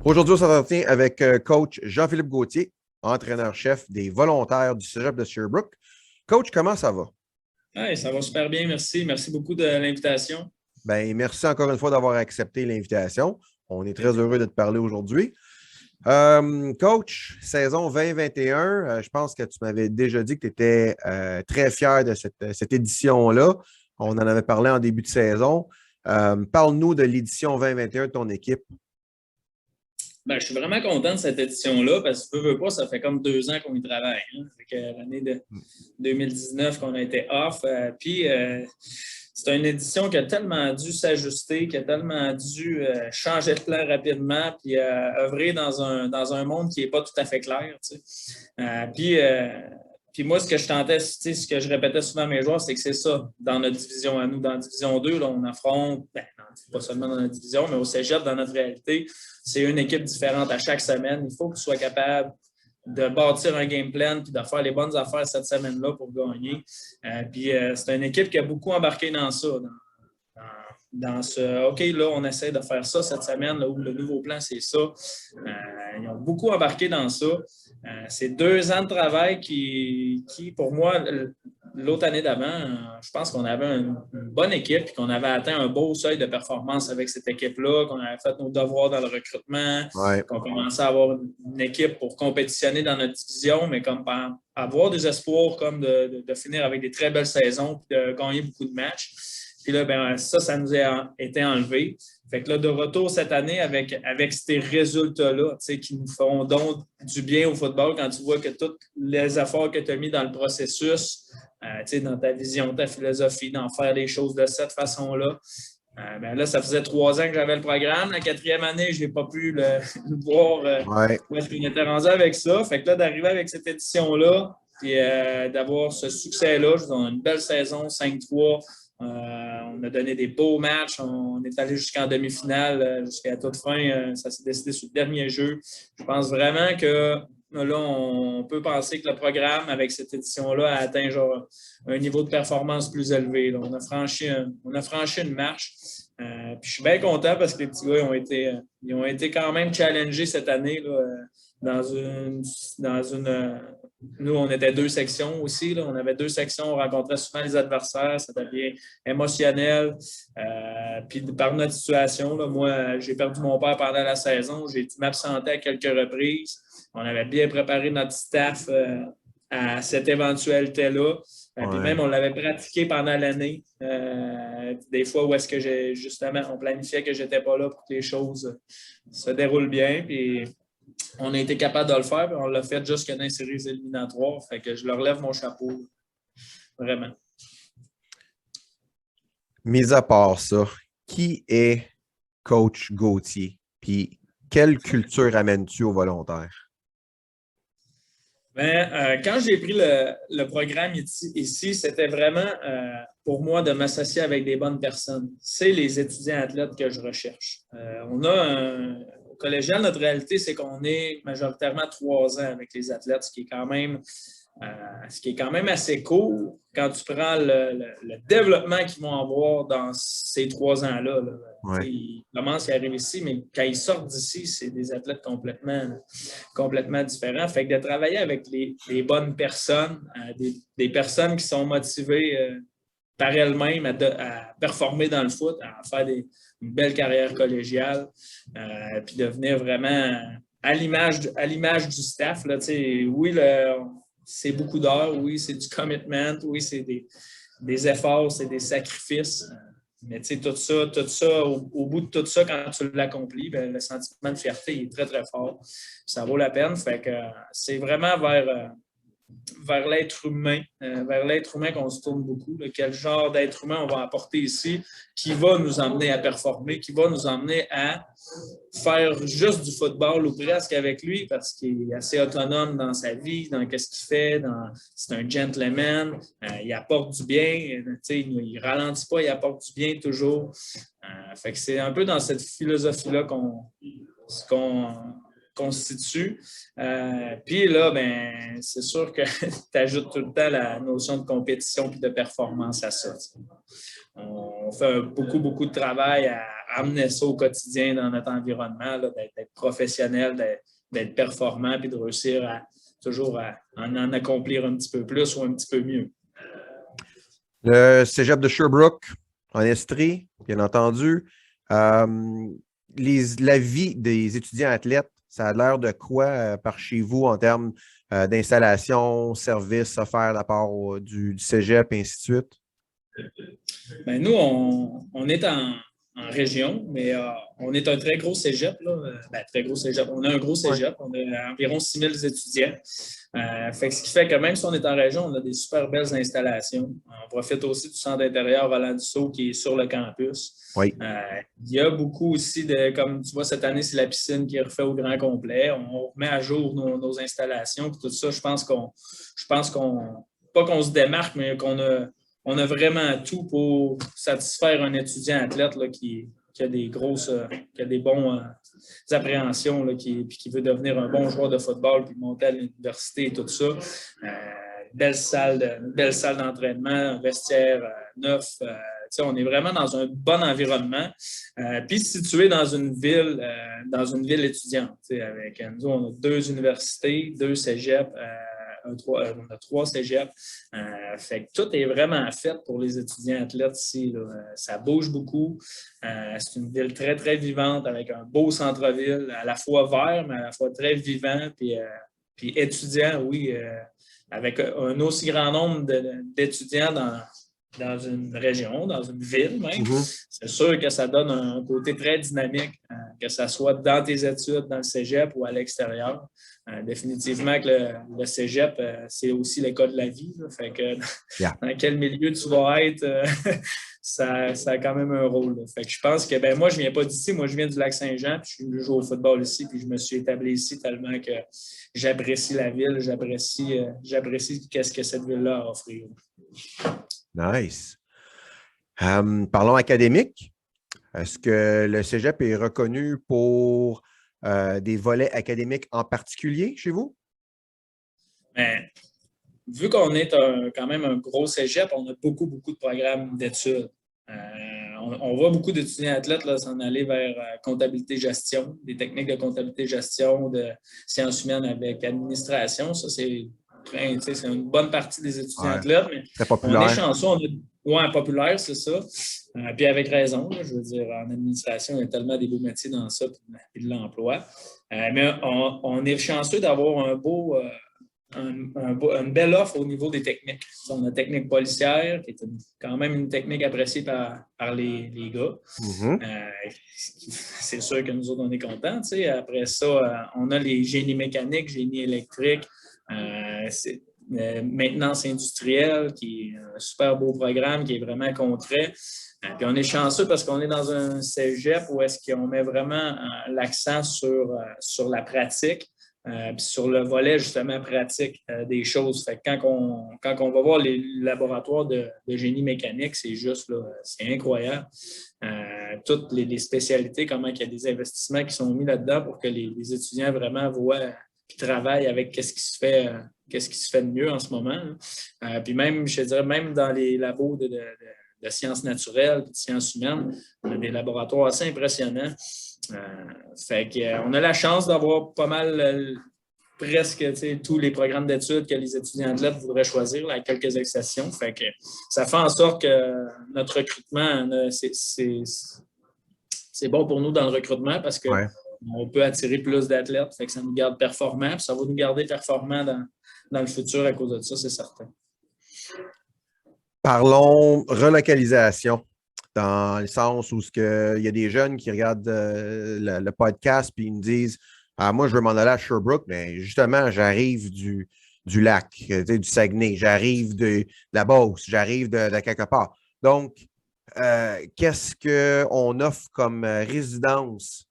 Aujourd'hui, on s'entretient avec coach Jean-Philippe Gauthier, entraîneur-chef des volontaires du Cégep de Sherbrooke. Coach, comment ça va? Hey, ça va super bien, merci. Merci beaucoup de l'invitation. Bien, merci encore une fois d'avoir accepté l'invitation. On est très heureux de te parler aujourd'hui. Coach, saison 2021, je pense que tu m'avais déjà dit que tu étais très fier de cette édition-là. On en avait parlé en début de saison. Parle-nous de l'édition 2021 de ton équipe. Ben, je suis vraiment content de cette édition-là parce que, veux pas, ça fait comme 2 ans qu'on y travaille. L'année de 2019 qu'on a été off. C'est une édition qui a tellement dû s'ajuster, qui a tellement dû changer de plan rapidement, puis œuvrer dans un monde qui n'est pas tout à fait clair. Puis moi, ce que je tentais, ce que je répétais souvent à mes joueurs, c'est que c'est ça, dans notre division à nous. Dans la division 2, là, on affronte, pas seulement dans notre division, mais au cégep, dans notre réalité, c'est une équipe différente à chaque semaine. Il faut que tu sois capable de bâtir un game plan puis de faire les bonnes affaires cette semaine-là pour gagner. C'est une équipe qui a beaucoup embarqué dans ça, dans ce « OK, là, on essaie de faire ça cette semaine, là, où le nouveau plan, c'est ça. » Ils ont beaucoup embarqué dans ça. C'est 2 ans de travail qui pour moi, l'autre année d'avant, je pense qu'on avait une bonne équipe et qu'on avait atteint un beau seuil de performance avec cette équipe-là, qu'on avait fait nos devoirs dans le recrutement, qu'on commençait à avoir une équipe pour compétitionner dans notre division, mais comme avoir des espoirs comme de finir avec des très belles saisons et de gagner beaucoup de matchs. Puis là, ben, ça nous a été enlevé. Fait que là, de retour cette année avec ces résultats-là, qui nous font donc du bien au football quand tu vois que tous les efforts que tu as mis dans le processus, dans ta vision, ta philosophie, d'en faire les choses de cette façon-là. Ben là, ça faisait 3 ans que j'avais le programme. La 4e année, je n'ai pas pu le voir où est-ce qu'on était rendu avec ça. Fait que là, d'arriver avec cette édition-là, puis d'avoir ce succès-là, on a une belle saison, 5-3. On a donné des beaux matchs. On est allé jusqu'en demi-finale, jusqu'à toute fin. Ça s'est décidé sur le dernier jeu. Je pense vraiment que là, on peut penser que le programme, avec cette édition-là, a atteint un niveau de performance plus élevé. Là, on a franchi une marche. Puis je suis bien content parce que les petits gars ils ont été quand même challengés cette année là, Nous, on était 2 sections aussi. Là. On avait 2 sections, on rencontrait souvent les adversaires, ça devient émotionnel. Puis par notre situation, là, moi, j'ai perdu mon père pendant la saison, j'ai dû m'absenter à quelques reprises. On avait bien préparé notre staff à cette éventualité-là. Puis même, on l'avait pratiqué pendant l'année. Des fois où est-ce que justement, on planifiait que je n'étais pas là pour que les choses se déroulent bien. Puis on a été capable de le faire, puis on l'a fait jusque dans les séries éliminatoires. Fait que je leur lève mon chapeau. Vraiment. Mis à part ça, qui est coach Gauthier? Puis quelle culture amènes-tu aux volontaires? Quand j'ai pris le programme ici, c'était vraiment pour moi de m'associer avec des bonnes personnes. C'est les étudiants athlètes que je recherche. Au collégial, notre réalité, c'est qu'on est majoritairement 3 ans avec les athlètes, ce qui est quand même assez court quand tu prends le développement qu'ils vont avoir dans ces 3 ans-là. Là. Ils commencent à arriver ici, mais quand ils sortent d'ici, c'est des athlètes complètement différents. Fait que de travailler avec les bonnes personnes, des personnes qui sont motivées par elles-mêmes à performer dans le foot, à faire une belle carrière collégiale, puis de venir vraiment à l'image du staff. Là, oui, c'est beaucoup d'heures, oui, c'est du commitment, oui, c'est des efforts, c'est des sacrifices. Mais tout ça, au bout de tout ça, quand tu l'accomplis, ben, le sentiment de fierté est très, très fort. Ça vaut la peine. Fait que c'est vraiment vers l'être humain qu'on se tourne beaucoup. Là. Quel genre d'être humain on va apporter ici qui va nous emmener à performer, qui va nous emmener à faire juste du football ou presque avec lui parce qu'il est assez autonome dans sa vie, dans ce qu'il fait. C'est un gentleman. Il apporte du bien. Il ne ralentit pas, il apporte du bien toujours. Fait que c'est un peu dans cette philosophie-là qu'on constitue. Puis là, ben, c'est sûr que tu ajoutes tout le temps la notion de compétition et de performance à ça. On fait beaucoup de travail à amener ça au quotidien dans notre environnement, là, d'être professionnel, d'être performant, puis de réussir à toujours en accomplir un petit peu plus ou un petit peu mieux. Le cégep de Sherbrooke, en Estrie, bien entendu. La vie des étudiants athlètes, ça a l'air de quoi par chez vous en termes d'installation, services offerts de la part du cégep et ainsi de suite? Bien, nous, on est en région, mais on est un très gros cégep. Là. Très gros cégep. On a un gros cégep. On a environ 6 000 étudiants. Ce qui fait que même si on est en région, on a des super belles installations. On profite aussi du centre intérieur Valent-du-Sault qui est sur le campus. Oui. Il y a beaucoup aussi comme tu vois, cette année, c'est la piscine qui est refaite au grand complet. On remet à jour nos installations. Tout ça, je pense pas qu'on se démarque, mais qu'on a vraiment tout pour satisfaire un étudiant athlète là, qui a des bons appréhensions, là, puis qui veut devenir un bon joueur de football, puis monter à l'université et tout ça. Belle salle d'entraînement, un vestiaire neuf. On est vraiment dans un bon environnement. Puis situé dans une ville étudiante. Avec nous, on a 2 universités, 2 cégeps. On a 3 cégeps. Fait que tout est vraiment fait pour les étudiants athlètes ici. Là. Ça bouge beaucoup. C'est une ville très, très vivante avec un beau centre-ville, à la fois vert, mais à la fois très vivant. Puis étudiant, oui, avec un aussi grand nombre d'étudiants dans une région, dans une ville même. C'est sûr que ça donne un côté très dynamique, que ce soit dans tes études, dans le cégep ou à l'extérieur. Définitivement que le cégep, c'est aussi l'école de la vie. Là. Fait que dans quel milieu tu vas être, ça a quand même un rôle. Là. Fait que je pense que moi, je ne viens pas d'ici. Moi, je viens du Lac-Saint-Jean, puis je suis venu jouer au football ici, puis je me suis établi ici tellement que j'apprécie la ville, j'apprécie qu'est-ce que cette ville-là a à offrir. Nice. Parlons académique. Est-ce que le cégep est reconnu pour des volets académiques en particulier chez vous? Bien, vu qu'on est quand même un gros cégep, on a beaucoup, beaucoup de programmes d'études. On voit beaucoup d'étudiants athlètes là, s'en aller vers comptabilité-gestion, des techniques de comptabilité-gestion, de sciences humaines avec administration. Ça, c'est une bonne partie des étudiants athlètes, mais très populaire. On est chanceux. Populaire, c'est ça. Puis avec raison, là, je veux dire, en administration, il y a tellement des beaux métiers dans ça et de l'emploi. Mais on est chanceux d'avoir une belle offre au niveau des techniques. On a la technique policière, qui est quand même une technique appréciée par les gars. C'est sûr que nous autres, on est contents. Après ça, on a les génies mécaniques, génie électrique, maintenance industrielle, qui est un super beau programme, qui est vraiment concret. Puis on est chanceux parce qu'on est dans un cégep où est-ce qu'on met vraiment l'accent sur la pratique. Puis sur le volet, justement, pratique des choses. Fait que quand on va voir les laboratoires de génie mécanique, c'est juste, là, c'est incroyable. Toutes les spécialités, comment il y a des investissements qui sont mis là-dedans pour que les étudiants vraiment voient et travaillent avec qu'est-ce qui se fait de mieux en ce moment. Puis même, je dirais, même dans les labos de sciences naturelles et de sciences humaines, on a des laboratoires assez impressionnants. Fait qu'on a la chance d'avoir pas mal presque tous les programmes d'études que les étudiants athlètes voudraient choisir, là, avec quelques exceptions. Fait que ça fait en sorte que notre recrutement, c'est bon pour nous dans le recrutement parce qu'on peut attirer plus d'athlètes. Fait que ça nous garde performants, puis ça va nous garder performants dans le futur à cause de ça, c'est certain. Parlons relocalisation. Dans le sens où il y a des jeunes qui regardent le podcast et ils me disent moi, je veux m'en aller à Sherbrooke, mais justement, j'arrive du lac, du Saguenay, j'arrive de la Beauce, j'arrive de quelque part. Donc, qu'est-ce qu'on offre comme résidence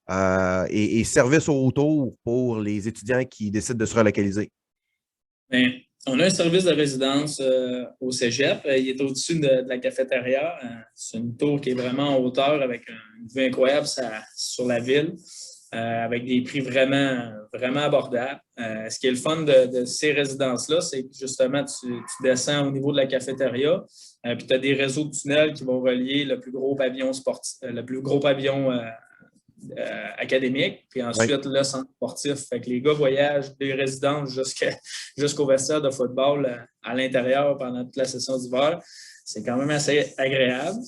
et services autour pour les étudiants qui décident de se relocaliser? Bien, on a un service de résidence au cégep. Il est au-dessus de la cafétéria. C'est une tour qui est vraiment en hauteur avec une vue incroyable sur la ville. avec des prix vraiment, vraiment abordables. Ce qui est le fun de ces résidences-là, c'est que justement, tu descends au niveau de la cafétéria, puis tu as des réseaux de tunnels qui vont relier le plus gros pavillon sportif, le plus gros pavillon académique, puis ensuite le centre sportif. Fait que les gars voyagent des résidences jusqu'au vestiaire de football à l'intérieur pendant toute la session d'hiver. C'est quand même assez agréable.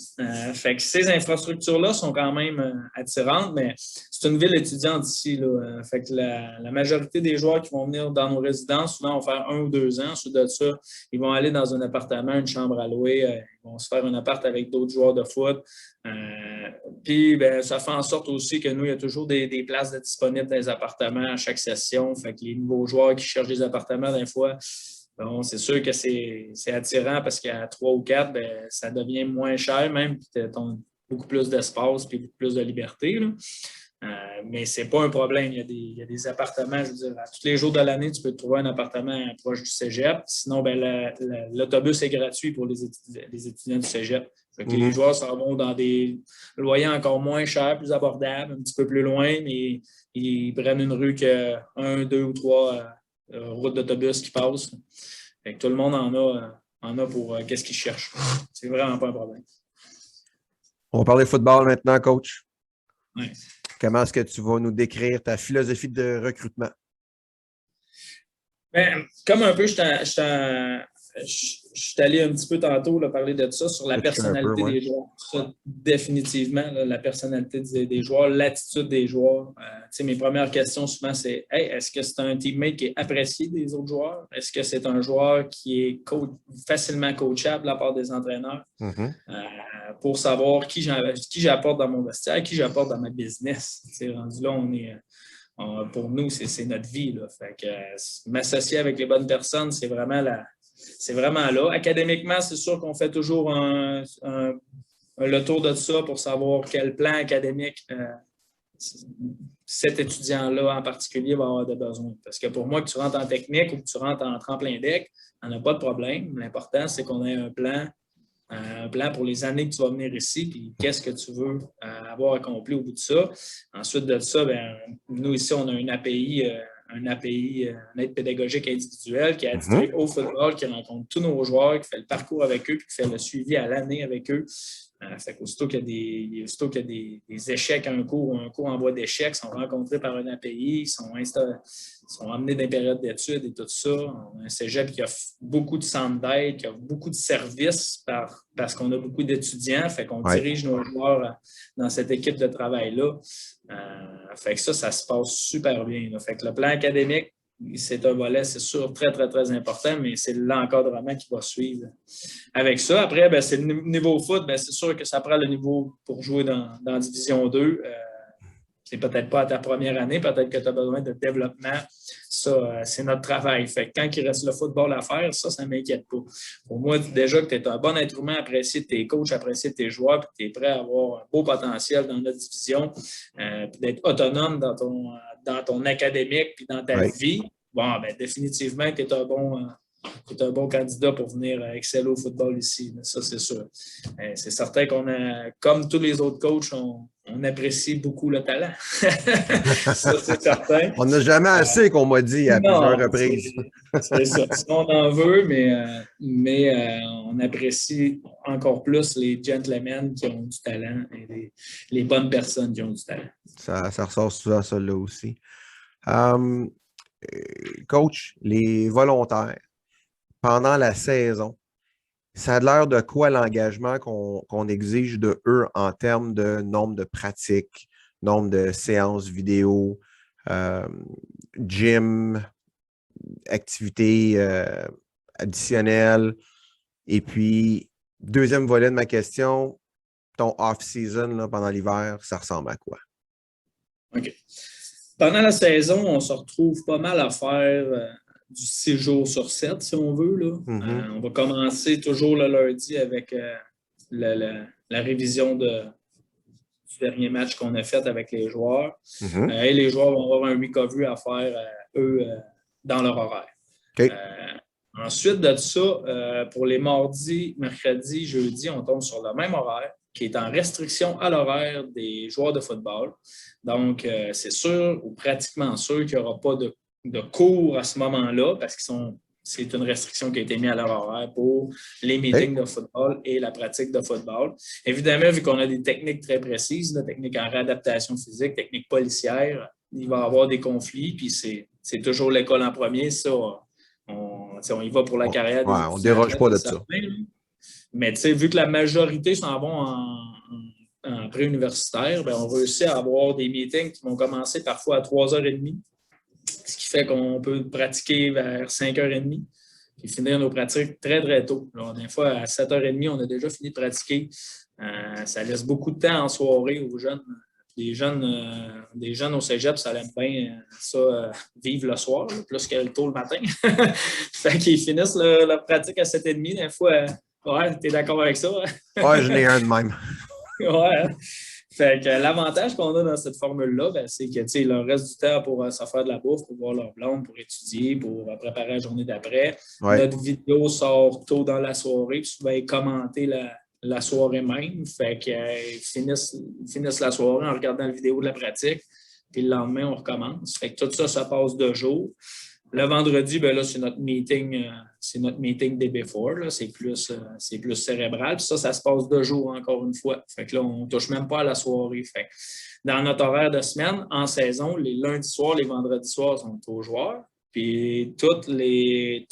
Fait que ces infrastructures-là sont quand même attirantes, mais c'est une ville étudiante ici. Là. Fait que la majorité des joueurs qui vont venir dans nos résidences, souvent, vont faire 1 ou 2 ans. Ensuite de ça, ils vont aller dans un appartement, une chambre à louer. Ils vont se faire un appart avec d'autres joueurs de foot. Puis, ben, ça fait en sorte aussi que nous, il y a toujours des places disponibles dans les appartements à chaque session. Fait que les nouveaux joueurs qui cherchent des appartements, des fois, bon, c'est sûr que c'est attirant parce qu'à 3 ou 4, ben, ça devient moins cher même, puis tu as beaucoup plus d'espace puis beaucoup plus de liberté. Là. Mais ce n'est pas un problème. Il y a des appartements, je veux dire, à tous les jours de l'année, tu peux trouver un appartement proche du cégep. Sinon, ben, l'autobus est gratuit pour les étudiants du cégep. Fait que les joueurs s'en vont dans des loyers encore moins chers, plus abordables, un petit peu plus loin, mais ils prennent une rue que 1, 2 ou 3 routes d'autobus qui passent. Fait que tout le monde en a pour qu'est-ce qu'ils cherchent. C'est vraiment pas un problème. On va parler football maintenant, coach. Ouais. Comment est-ce que tu vas nous décrire ta philosophie de recrutement? Bien, comme un peu, je suis allé un petit peu tantôt là, parler de ça, sur la personnalité des joueurs. Ça, définitivement, là, la personnalité des joueurs, l'attitude des joueurs. Mes premières questions souvent, c'est hey, est-ce que c'est un teammate qui est apprécié des autres joueurs? Est-ce que c'est un joueur qui est facilement coachable de la part des entraîneurs? Pour savoir qui j'apporte dans mon vestiaire, qui j'apporte dans ma business. Rendu là, pour nous, c'est notre vie. Là. Fait que m'associer avec les bonnes personnes, c'est vraiment là. Académiquement, c'est sûr qu'on fait toujours le tour de ça pour savoir quel plan académique cet étudiant-là en particulier va avoir de besoin. Parce que pour moi, que tu rentres en technique ou que tu rentres en tremplin deck, on n'a pas de problème. L'important, c'est qu'on ait un plan pour les années que tu vas venir ici, puis qu'est-ce que tu veux avoir accompli au bout de ça. Ensuite de ça, bien, nous ici, on a une API, une aide pédagogique individuelle qui est attitrée au football, qui rencontre tous nos joueurs, qui fait le parcours avec eux, puis qui fait le suivi à l'année avec eux. Fait qu'aussitôt qu'il y a des échecs à un cours ou un cours en voie d'échec, sont rencontrés par un API, sont amenés dans des périodes d'études et tout ça. On a un cégep qui offre beaucoup de centres d'aide, qui offre beaucoup de services parce qu'on a beaucoup d'étudiants. Fait qu'on dirige nos joueurs dans cette équipe de travail-là. Fait que ça se passe super bien. Là. Fait que le plan académique, c'est un volet, c'est sûr, très, très, très important, mais c'est l'encadrement qui va suivre avec ça. Après, ben, c'est le niveau foot. Ben, c'est sûr que ça prend le niveau pour jouer dans Division 2. C'est peut-être pas à ta première année, peut-être que tu as besoin de développement. Ça, c'est notre travail. Fait que quand il reste le football à faire, ça ne m'inquiète pas. Pour moi, déjà que tu es un bon être humain, apprécié de tes coachs, apprécié de tes joueurs, puis tu es prêt à avoir un beau potentiel dans notre division, puis d'être autonome dans ton académique puis dans ta vie, bon, ben, définitivement, tu es un bon candidat pour venir exceller au football ici. Ça, c'est sûr. C'est certain comme tous les autres coachs, on apprécie beaucoup le talent. Ça, c'est certain. On n'a jamais assez qu'on m'a dit à plusieurs reprises. C'est ça. On en veut, mais on apprécie encore plus les gentlemen qui ont du talent et les bonnes personnes qui ont du talent. Ça ressort souvent, ça là aussi. Coach, les volontaires, pendant la saison, ça a l'air de quoi l'engagement qu'on exige de eux en termes de nombre de pratiques, nombre de séances vidéo, gym, activités additionnelles. Et puis, deuxième volet de ma question, ton off-season pendant l'hiver, ça ressemble à quoi? OK. Pendant la saison, on se retrouve pas mal à faire du 6 jours sur 7, si on veut. Là. On va commencer toujours le lundi avec la révision du dernier match qu'on a fait avec les joueurs. Et les joueurs vont avoir un recovery à faire, eux, dans leur horaire. Okay. Ensuite de ça, pour les mardis, mercredis, jeudis, on tombe sur le même horaire qui est en restriction à l'horaire des joueurs de football. Donc, c'est sûr ou pratiquement sûr qu'il n'y aura pas de cours à ce moment-là parce que c'est une restriction qui a été mise à leur horaire pour les meetings de football et la pratique de football. Évidemment, vu qu'on a des techniques très précises, des techniques en réadaptation physique, techniques policières, il va y avoir des conflits, puis c'est toujours l'école en premier, ça. On y va pour la carrière des étudiants. On ne déroge pas de ça. Mais vu que la majorité s'en vont en pré-universitaire, on réussit à avoir des meetings qui vont commencer parfois à 3h30, ce qui fait qu'on peut pratiquer vers 5h30 et finir nos pratiques très, très tôt. Alors, des fois, à 7h30, on a déjà fini de pratiquer. Ça laisse beaucoup de temps en soirée aux jeunes. Des jeunes au cégep, ça aime bien ça, vivre le soir, plus que tôt le matin. Fait qu'ils finissent leur pratique à 7h30. Des fois, ouais, t'es d'accord avec ça? Ouais, je n'ai un de même. Ouais. Fait que l'avantage qu'on a dans cette formule-là, c'est que leur reste du temps pour se faire de la bouffe, pour voir leur blonde, pour étudier, pour préparer la journée d'après. Ouais. Notre vidéo sort tôt dans la soirée, puis souvent ils commentent la soirée même. Fait qu'ils finissent la soirée en regardant la vidéo de la pratique. Puis le lendemain, on recommence. Fait que tout ça, ça passe 2 jours. Le vendredi, là, c'est notre meeting day before. C'est plus cérébral. Puis ça se passe 2 jours encore une fois. Fait que là, on ne touche même pas à la soirée. Fait que dans notre horaire de semaine, en saison, les lundis soirs, les vendredis soirs sont aux joueurs. Puis toutes les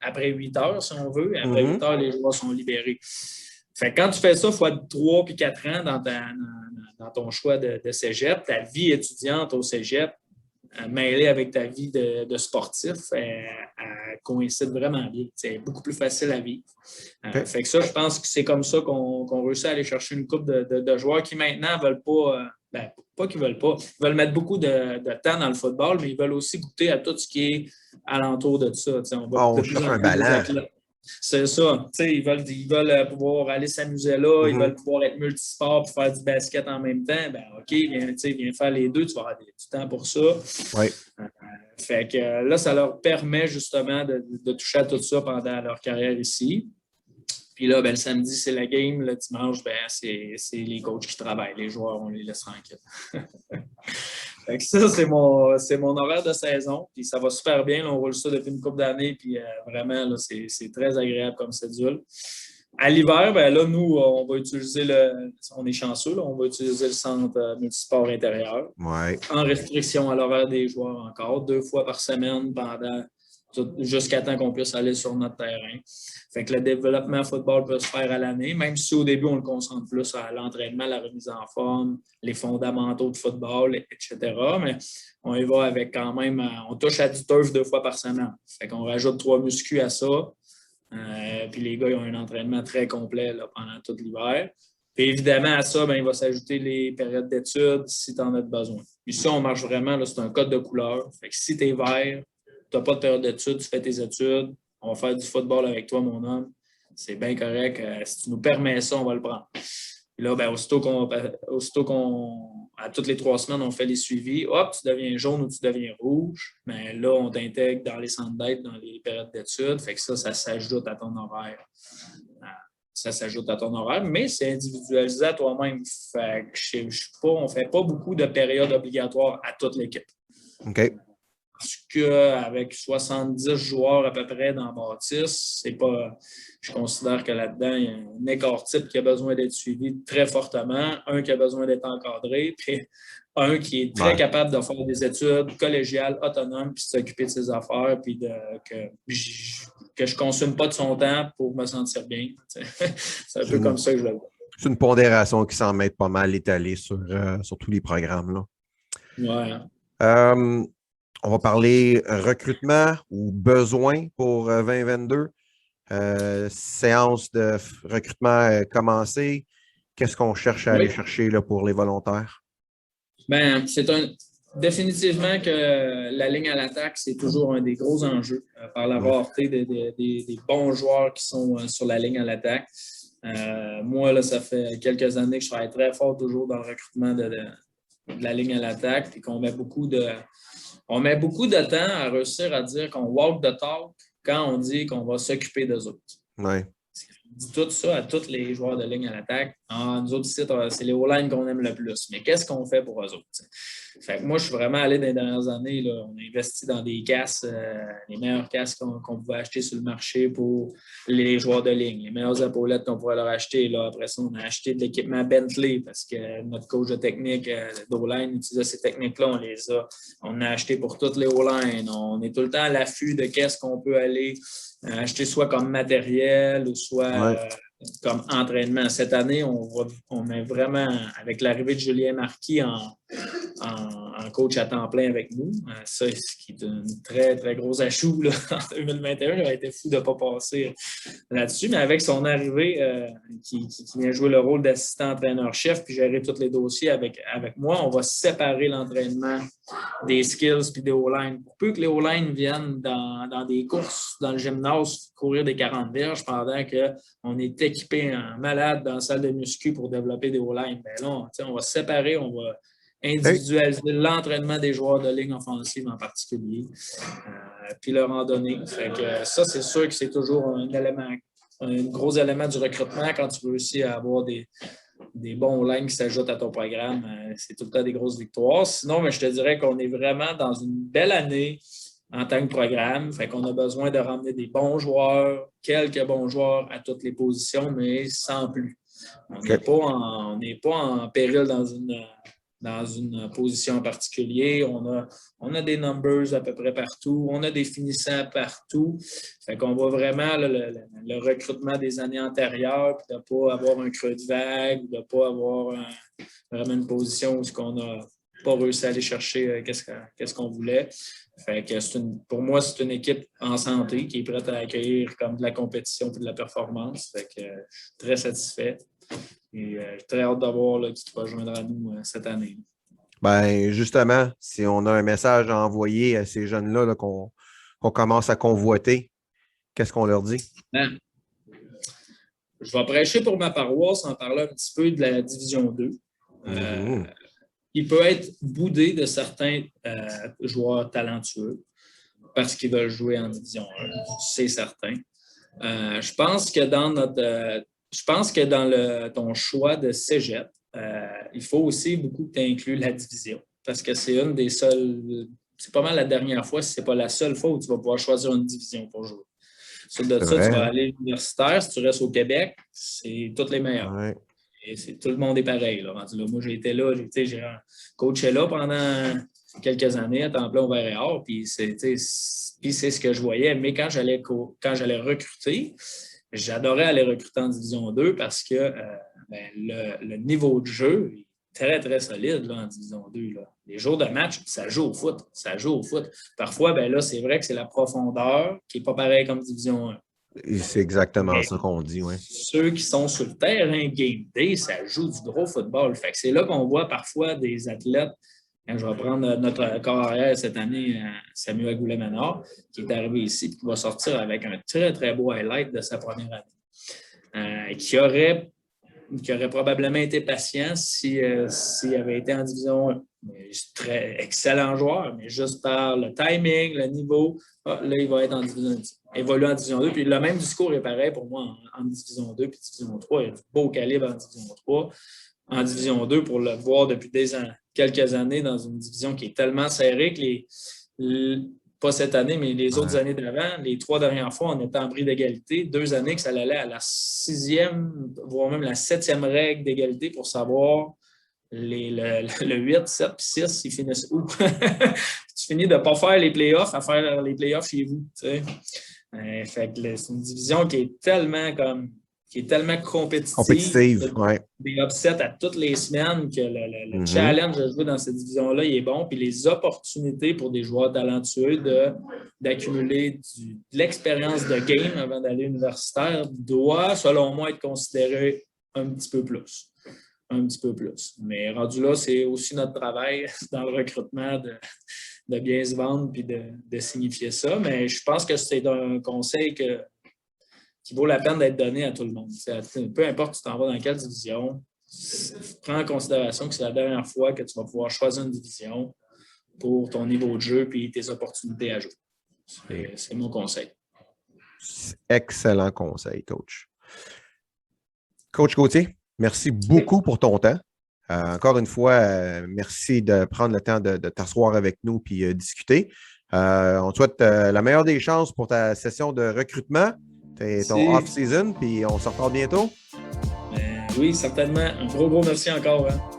après 8 heures, si on veut, après 8 heures, les joueurs sont libérés. Fait que quand tu fais ça fois 3 puis 4 ans dans ton choix de cégep, ta vie étudiante au cégep, mêlée avec ta vie de sportif, elle coïncide vraiment bien. C'est beaucoup plus facile à vivre. Fait que ça, je pense que c'est comme ça qu'on réussit à aller chercher une couple de joueurs qui maintenant ne veulent pas, pas qu'ils ne veulent pas, ils veulent mettre beaucoup de temps dans le football, mais ils veulent aussi goûter à tout ce qui est alentour de ça. On cherche un ballon. C'est ça. Ils veulent pouvoir aller s'amuser là, ils veulent pouvoir être multisport et faire du basket en même temps. OK, viens faire les deux, tu vas avoir du temps pour ça. Oui. Fait que là, ça leur permet justement de toucher à tout ça pendant leur carrière ici. Puis là, le samedi, c'est la game. Le dimanche, c'est les coachs qui travaillent. Les joueurs, on les laisse tranquilles. Fait que ça, c'est mon horaire de saison. Puis ça va super bien. Là, on roule ça depuis une couple d'années. Puis vraiment, là, c'est très agréable comme cédule. À l'hiver, là, nous, on va utiliser on est chanceux, là, on va utiliser le centre multisport intérieur. Ouais. En restriction à l'horaire des joueurs encore, 2 fois par semaine jusqu'à temps qu'on puisse aller sur notre terrain. Fait que le développement football peut se faire à l'année, même si au début, on le concentre plus à l'entraînement, la remise en forme, les fondamentaux de football, etc. Mais on y va avec quand même, on touche à du turf 2 fois par semaine. Fait qu'on rajoute 3 muscu à ça. Puis les gars, ils ont un entraînement très complet là, pendant tout l'hiver. Puis évidemment, à ça, il va s'ajouter les périodes d'études si tu en as besoin. Puis ça, on marche vraiment, là, c'est un code de couleur. Fait que si tu es vert, tu n'as pas de période d'études, tu fais tes études, on va faire du football avec toi, mon homme. C'est bien correct. Si tu nous permets ça, on va le prendre. Puis là, aussitôt qu'on, à toutes les 3 semaines, on fait les suivis, hop, tu deviens jaune ou tu deviens rouge. Mais là, on t'intègre dans les centres d'aide, dans les périodes d'études. Fait que ça s'ajoute à ton horaire. Ça s'ajoute à ton horaire, mais c'est individualisé à toi-même. Fait que on ne fait pas beaucoup de périodes obligatoires à toute l'équipe. OK. Parce qu'avec 70 joueurs à peu près dans Bâtisse, je considère que là-dedans, il y a un écart type qui a besoin d'être suivi très fortement, un qui a besoin d'être encadré, puis un qui est très capable de faire des études collégiales, autonomes, puis s'occuper de ses affaires, puis que je ne consomme pas de son temps pour me sentir bien. C'est un peu comme ça que je le vois. C'est une pondération qui s'en met pas mal étalée sur tous les programmes. Là. Ouais. On va parler recrutement ou besoin pour 2022. Séance de recrutement commencée. Qu'est-ce qu'on cherche à aller chercher là, pour les volontaires? Définitivement que la ligne à l'attaque, c'est toujours un des gros enjeux par la rareté des bons joueurs qui sont sur la ligne à l'attaque. Moi, là, ça fait quelques années que je travaille très fort toujours dans le recrutement de la ligne à l'attaque et qu'on met beaucoup de temps à réussir à dire qu'on walk the talk quand on dit qu'on va s'occuper d'eux autres. Ouais. On dit tout ça à tous les joueurs de ligne à l'attaque. Ah, nous autres ici, c'est les O-line qu'on aime le plus. Mais qu'est-ce qu'on fait pour eux autres? Fait que moi, je suis vraiment allé dans les dernières années. Là, on a investi dans des casques, les meilleurs casques qu'on pouvait acheter sur le marché pour les joueurs de ligne, les meilleures épaulettes qu'on pourrait leur acheter. Là. Après ça, on a acheté de l'équipement Bentley parce que notre coach de technique d'O-line utilisait ces techniques-là. On a acheté pour toutes les O-line. On est tout le temps à l'affût de qu'est-ce qu'on peut aller acheter soit comme matériel ou soit comme entraînement. Cette année, on met vraiment, avec l'arrivée de Julien Marquis en coach à temps plein avec nous, ça, ce qui est un très, très gros ajout là, en 2021. Il aurait été fou de ne pas passer là-dessus, mais avec son arrivée, qui vient jouer le rôle d'assistant entraîneur-chef puis gérer tous les dossiers avec moi, on va séparer l'entraînement des skills puis des O-line. Pour peu que les O-line viennent dans des courses, dans le gymnase, courir des 40 verges pendant qu'on est équipé en malade dans la salle de muscu pour développer des O-line. Bien là, on va se séparer, on va individualiser l'entraînement des joueurs de ligne offensive en particulier, puis leur en donner. Fait que ça, c'est sûr que c'est toujours un gros élément du recrutement quand tu réussis à avoir des bons lignes qui s'ajoutent à ton programme. C'est tout le temps des grosses victoires. Sinon, mais je te dirais qu'on est vraiment dans une belle année en tant que programme. Fait qu'on a besoin de ramener des bons joueurs, quelques bons joueurs à toutes les positions, mais sans plus. On n'est pas en péril dans une position en particulier. On a des numbers à peu près partout. On a des finissants partout. Fait qu'on voit vraiment le recrutement des années antérieures, puis de ne pas avoir un creux de vague, de ne pas avoir vraiment une position où on n'a pas réussi à aller chercher qu'est-ce qu'on voulait. Fait que pour moi, c'est une équipe en santé qui est prête à accueillir comme de la compétition et de la performance. Fait que je suis très satisfait. Et j'ai très hâte d'avoir qui va joindre à nous cette année. Ben, justement, si on a un message à envoyer à ces jeunes-là qu'on commence à convoiter, qu'est-ce qu'on leur dit? Je vais prêcher pour ma paroisse en parlant un petit peu de la Division 2. Il peut être boudé de certains joueurs talentueux parce qu'ils veulent jouer en Division 1, c'est certain. Je pense que dans ton choix de cégep, il faut aussi beaucoup que tu inclues la division parce que c'est une des seules, c'est pas mal la dernière fois, si ce n'est pas la seule fois où tu vas pouvoir choisir une division pour jouer. Sur de ça, tu vas aller universitaire. Si tu restes au Québec, c'est toutes les meilleures. Ouais. Et tout le monde est pareil. Là. Moi, j'ai été là, j'ai coaché là pendant quelques années à temps plein au Vert-et-Or, puis c'est ce que je voyais. Mais quand j'allais recruter, j'adorais aller recruter en Division 2 parce que le niveau de jeu est très, très solide là, en Division 2. Là. Les jours de match, ça joue au foot. Parfois, là, c'est vrai que c'est la profondeur qui n'est pas pareille comme Division 1. C'est exactement ça qu'on dit, oui. Ceux qui sont sur le terrain game day, ça joue du gros football. Fait que c'est là qu'on voit parfois des athlètes. Je vais prendre notre corps arrière cette année, Samuel Goulet-Ménard, qui est arrivé ici et qui va sortir avec un très, très beau highlight de sa première année. Qui aurait probablement été patient s'il avait été en Division 1. Très excellent joueur, mais juste par le timing, le niveau, là, il va être en Division 1. Évolue en Division 2. Puis le même discours est pareil pour moi en Division 2 puis Division 3. Il y a du beau calibre en Division 3. En Division 2, pour le voir depuis quelques années dans une division qui est tellement serrée que pas cette année, mais les autres années d'avant, les 3 dernières fois, on était en bris d'égalité. 2 années que ça allait à la 6e, voire même la 7e règle d'égalité pour savoir le 8, 7 puis 6, ils finissent où? Tu finis de ne pas faire les playoffs à faire les playoffs chez vous. Fait que c'est une division qui est tellement compétitive. Ouais. Des upsets à toutes les semaines que le challenge de jouer dans cette division-là, il est bon. Puis les opportunités pour des joueurs talentueux d'accumuler de l'expérience de game avant d'aller universitaire doit, selon moi, être considéré un petit peu plus. Mais rendu là, c'est aussi notre travail dans le recrutement de bien se vendre et de signifier ça. Mais je pense que c'est un conseil qui vaut la peine d'être donné à tout le monde. Peu importe tu t'en vas dans quelle division, prends en considération que c'est la dernière fois que tu vas pouvoir choisir une division pour ton niveau de jeu et tes opportunités à jouer. C'est mon conseil. Excellent conseil, coach. Coach Gauthier, merci beaucoup pour ton temps. Encore une fois, merci de prendre le temps de t'asseoir avec nous et discuter. On te souhaite la meilleure des chances pour ta session de recrutement, ton off-season, puis on se reparle bientôt. Oui, certainement. Un gros merci encore. Hein.